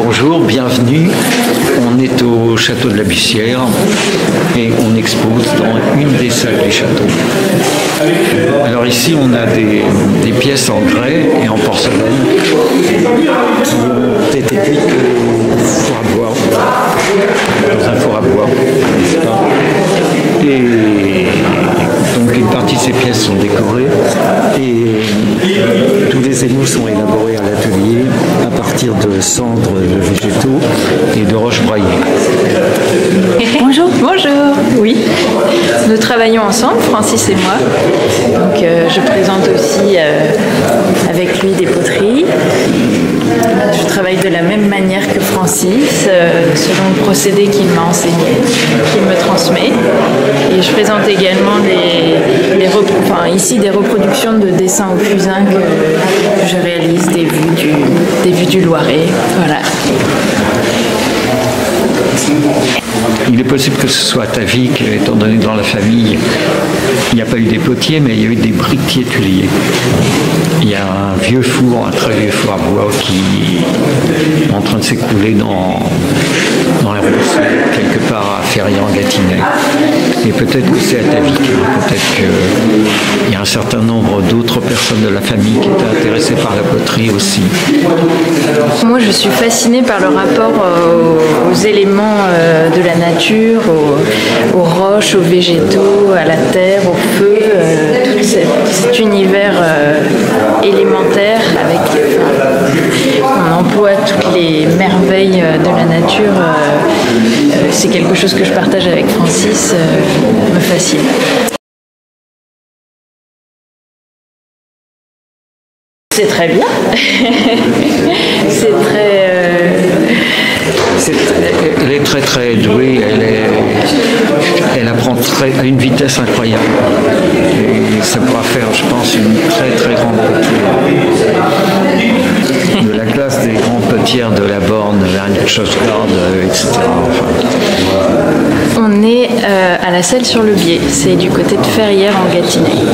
Bonjour, bienvenue. On est au château de la Bussière et on expose dans une des salles du château. Alors ici on a des pièces en grès et en porcelaine qui ont été cuites au four à bois, dans un four à bois, n'est-ce pas ? Et donc une partie de ces pièces sont décorées et tous les émaux sont élaborés à l'atelier à partir de cendres de végétaux et de roches broyées. Bonjour. Bonjour. Oui. Nous travaillons ensemble, Francis et moi. Donc je présente aussi avec lui des poteries. Je travaille de la même manière que Francis, selon le procédé qu'il m'a enseigné, qu'il me transmet. Et je présente également ici des reproductions de dessins au fusain que je réalise des vues du Loiret. Voilà. Il est possible que ce soit ta vie, étant donné que dans la famille, il n'y a pas eu des potiers, mais il y a eu des briquetiers tuiliers. Il y a un vieux four, un très vieux four à bois qui est en train de s'écrouler dans les rousseaux, quelque part à Ferrières-en-Gâtinais. Et peut-être que c'est à ta vie, peut-être qu'il y a un certain nombre d'autres personnes de la famille qui étaient intéressées par la poterie aussi. Moi, je suis fascinée par le rapport aux éléments de la nature, aux roches, aux végétaux, à la terre, au feu, tout cet univers élémentaire avec on emploie toutes les merveilles de la nature. C'est quelque chose que je partage avec Francis, me fascine. C'est très bien. Elle est très très douée, elle apprend à une vitesse incroyable. Et ça pourra faire, je pense, une très très grande potière. De la classe des grands potières de la Borne, Anne Schosgard, etc. On est à la Selle-sur-le-Biais, c'est du côté de Ferrières-en-Gâtinais.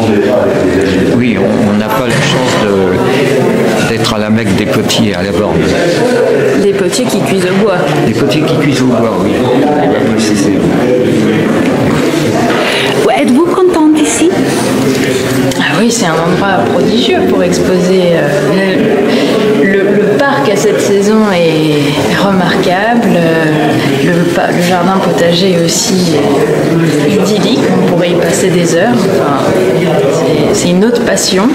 Oui, on n'a pas la chance d'être à la Mecque des potiers à la Borne. Des potiers qui cuisent au bois. Des potiers qui cuisent au bois, oui. Êtes-vous contente ici? Ah oui, c'est un endroit prodigieux pour exposer. Le parc à cette saison est remarquable. Le jardin potager est aussi idyllique. On pourrait y passer des heures. Enfin, c'est une autre passion,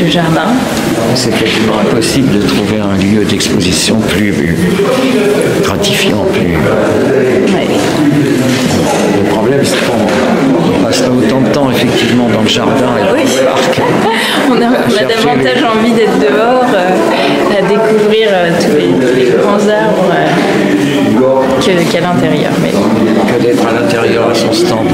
le jardin. C'est quasiment impossible de trouver un lieu d'exposition plus gratifiant, plus... Ouais. Le problème, c'est qu'on passe pas autant de temps effectivement dans le jardin et dans le parc. On a davantage envie d'être dehors, à découvrir tous les grands arbres qu'à l'intérieur. Mais... Que d'être à l'intérieur à son stand.